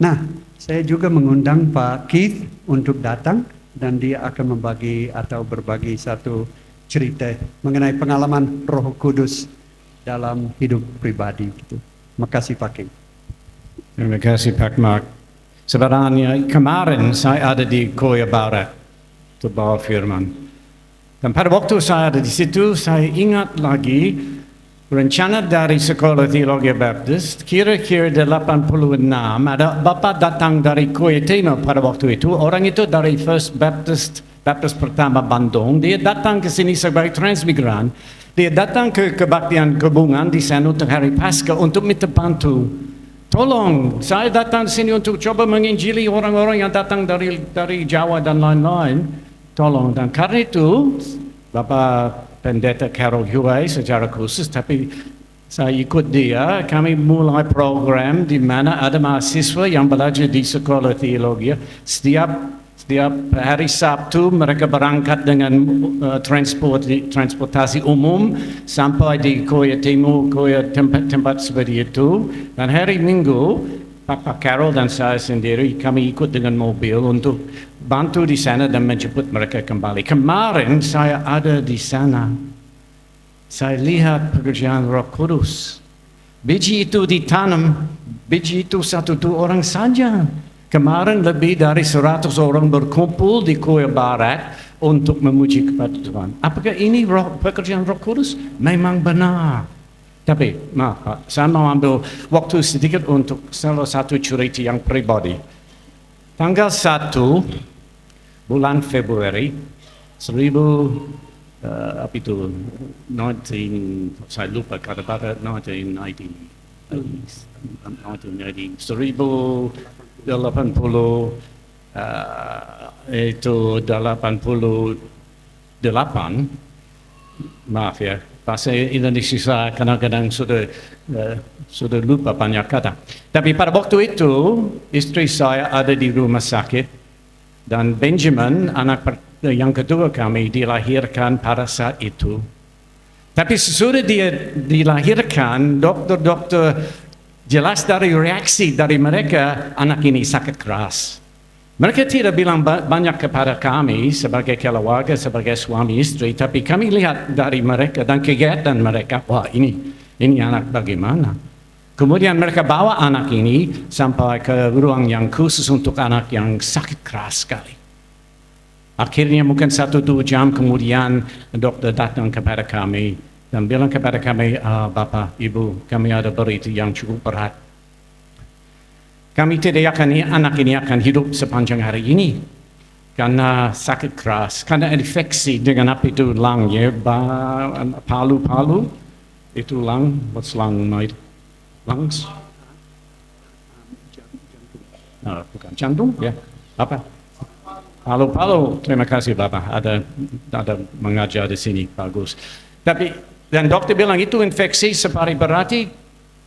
Nah, saya juga mengundang Pak Keith untuk datang dan dia akan membagi atau berbagi satu cerita mengenai pengalaman Roh Kudus dalam hidup pribadi. Gitu. Makasih Pak Keith. Terima kasih Pak Mark. Sebenarnya kemarin saya ada di Korea Barat, di bawah firman. Dan pada waktu saya ada di situ, saya ingat lagi rencana dari Sekolah Teologi Baptis, kira-kira 86, ada Bapak datang dari Korea Timur pada waktu itu, orang itu dari First Baptist pertama Bandung, dia datang ke sini sebagai transmigran, dia datang ke kebaktian gabungan di sana untuk hari Paskah untuk minta bantu. Tolong, saya datang di sini untuk coba menginjili orang-orang yang datang dari Jawa dan lain-lain. Tolong, dan karena itu, Bapak Pendeta Carol Huey secara khusus, tapi saya ikut dia, kami mulai program di mana ada mahasiswa yang belajar di sekolah teologi. Setiap hari Sabtu mereka berangkat dengan transportasi umum sampai di Korea Timur, Korea tempat seperti itu. Dan hari Minggu, Pak Carol dan saya sendiri kami ikut dengan mobil untuk bantu di sana dan menjemput mereka kembali. Kemarin saya ada di sana. Saya lihat pekerjaan Roh Kudus. Biji itu ditanam, biji itu 1-2 orang saja. Kemarin lebih dari 100 orang berkumpul di Korea Barat untuk memuji kepada Tuhan. Apakah ini pekerjaan Roh Kudus? Memang benar. Tapi maaf, saya mau ambil waktu sedikit untuk salah satu cerita yang pribadi. Tanggal 1 bulan Februari 19, saya lupa kata-kata 1988, maaf ya, bahasa Indonesia saya kadang-kadang sudah lupa banyak kata. Tapi pada waktu itu istri saya ada di rumah sakit dan Benjamin, anak yang kedua kami, dilahirkan pada saat itu. Tapi sesudah dia dilahirkan, dokter jelas dari reaksi dari mereka, anak ini sakit keras. Mereka tidak bilang banyak kepada kami sebagai keluarga, sebagai suami istri, tapi kami lihat dari mereka dan kegiatan mereka, wah ini anak bagaimana. Kemudian mereka bawa anak ini sampai ke ruang yang khusus untuk anak yang sakit keras sekali. Akhirnya mungkin 1-2 jam kemudian dokter datang kepada kami dan bilang kepada kami, Bapak, Ibu, kami ada berita yang cukup berat. Kami tidak yakin anak ini akan hidup sepanjang hari ini karena sakit keras, karena infeksi dengan apa itu lung ya, palu-palu itu lung, what's lung made? Lungs? Bukan jantung ya, apa? Palu-palu, terima kasih Bapak, ada mengajar di sini, bagus. Tapi, dan dokter bilang itu infeksi seperti berarti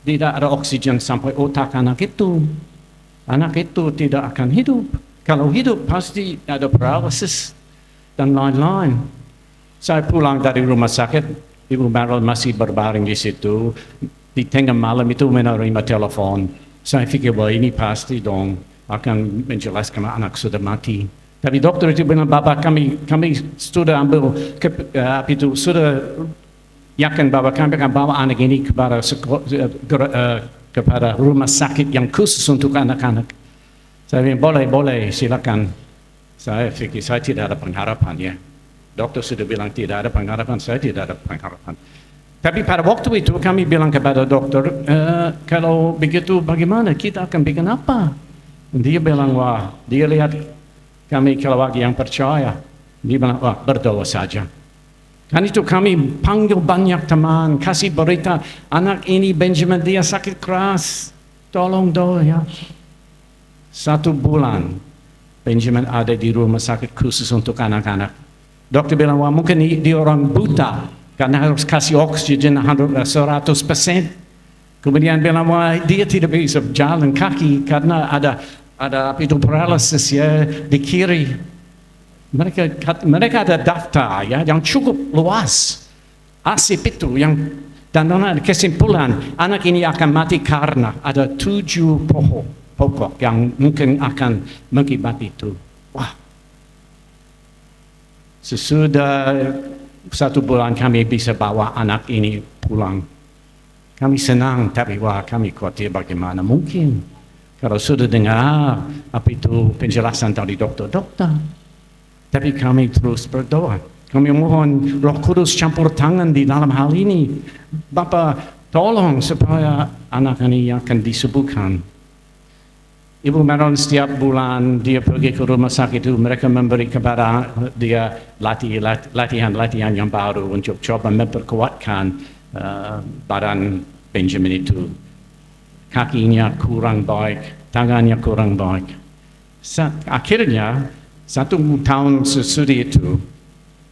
tidak ada oksigen sampai otak anak itu. Anak itu tidak akan hidup. Kalau hidup pasti ada paralysis dan lain-lain. Saya pulang dari rumah sakit, Ibu Merrill masih berbaring di situ. Di tengah malam itu menerima telepon. Saya pikir bahwa ini pasti dong akan menjelaskan anak sudah mati. Tapi dokter itu bilang, Bapak kami sudah ambil, sudah yakin bahwa kami akan bawa anak ini kepada rumah sakit yang khusus untuk anak-anak. Saya bilang, boleh, silakan. Saya pikir saya tidak ada pengharapan ya. Dokter sudah bilang tidak ada pengharapan, saya tidak ada pengharapan. Tapi pada waktu itu kami bilang kepada dokter, kalau begitu bagaimana, kita akan bikin apa? Dia bilang, wah, dia lihat kami keluarga yang percaya. Dia bilang, wah, berdoa saja. Kan itu kami panggil banyak teman, kasih berita, anak ini Benjamin dia sakit keras, tolong doa ya. 1 bulan Benjamin ada di rumah sakit khusus untuk anak-anak. Dokter bilang, wah mungkin dia orang buta, karena harus kasih oksigen 100%. Kemudian bilang, wah dia tidak bisa jalan kaki, karena ada itu paralysis ya di kiri. Mereka ada daftar ya yang cukup luas. Asip itu dan kesimpulan anak ini akan mati karena ada 7 pohon pokok yang mungkin akan mengibat itu. Wah, sesudah 1 bulan kami bisa bawa anak ini pulang. Kami senang, tapi wah kami khawatir bagaimana mungkin kalau sudah dengar apa itu penjelasan dari dokter-dokter. Tapi kami terus berdoa. Kami mohon Roh Kudus campur tangan di dalam hal ini. Bapa, tolong supaya anak ini akan disembuhkan. Ibu Marilyn setiap bulan dia pergi ke rumah sakit itu, mereka memberi kepada dia latihan-latihan yang baru untuk coba memperkuatkan badan Benjamin itu. Kakinya kurang baik, tangannya kurang baik. Akhirnya 1 tahun sesudah itu,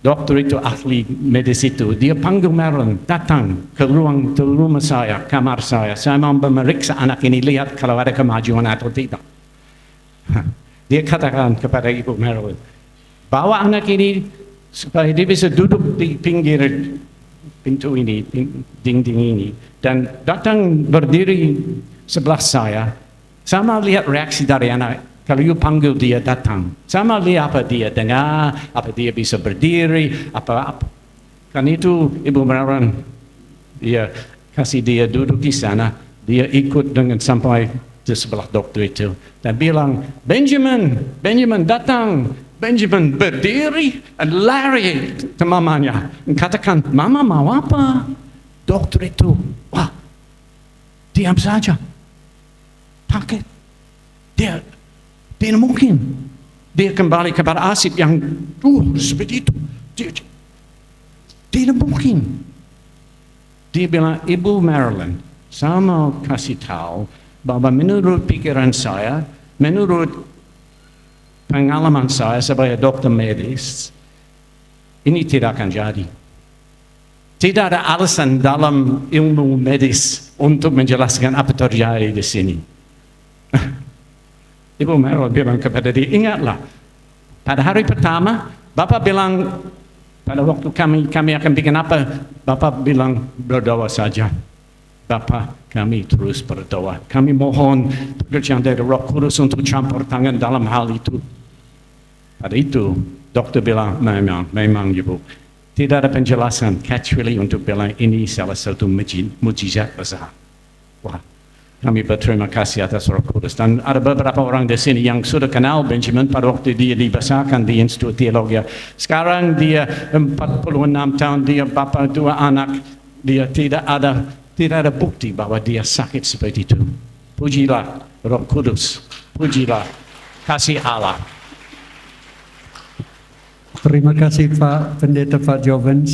dokter itu ahli medis itu, dia panggil Marilyn datang ke rumah saya, kamar saya mau memeriksa anak ini, lihat kalau ada kemajuan atau tidak. Dia katakan kepada Ibu Marilyn, bawa anak ini supaya dia bisa duduk di pinggir pintu ini, dinding ini, dan datang berdiri sebelah saya mau lihat reaksi dari anak. Kalau you panggil dia datang, sama lihat apa dia dengar, apa dia bisa berdiri, apa. Kan itu Ibu Marilyn, dia kasih dia duduk di sana, dia ikut dengan sampai di sebelah dokter itu, dan bilang, Benjamin datang. Benjamin berdiri dan lari ke mamanya, dan katakan, Mama mau apa? Dokter itu, wah, diam saja, takut, dia mungkin dia kembali kepada asib yang seperti itu. Tidak mungkin. Dia bilang, Ibu Marilyn, saya mau kasih tahu bahwa menurut pikiran saya, menurut pengalaman saya sebagai dokter medis, ini tidak akan jadi. Tidak ada alasan dalam ilmu medis untuk menjelaskan apa terjadi di sini. Ibu Marilyn bilang kepada dia, ingatlah, pada hari pertama, Bapak bilang, pada waktu kami akan bikin apa, Bapak bilang berdoa saja. Bapak, kami terus berdoa. Kami mohon pekerjaan dari Roh Kudus untuk campur tangan dalam hal itu. Pada itu, dokter bilang, memang Ibu, tidak ada penjelasan kecuali untuk bilang ini salah satu mujizat besar. Wah. Kami berterima kasih atas Roh Kudus. Dan ada beberapa orang di sini yang sudah kenal Benjamin pada waktu dia dibesarkan di Institut Teologi. Sekarang dia 46 tahun, dia bapa 2 anak. Dia tidak ada bukti bahwa dia sakit seperti itu. Pujilah Roh Kudus. Pujilah kasih Allah. Terima kasih Pak Pendeta Pak Jovens.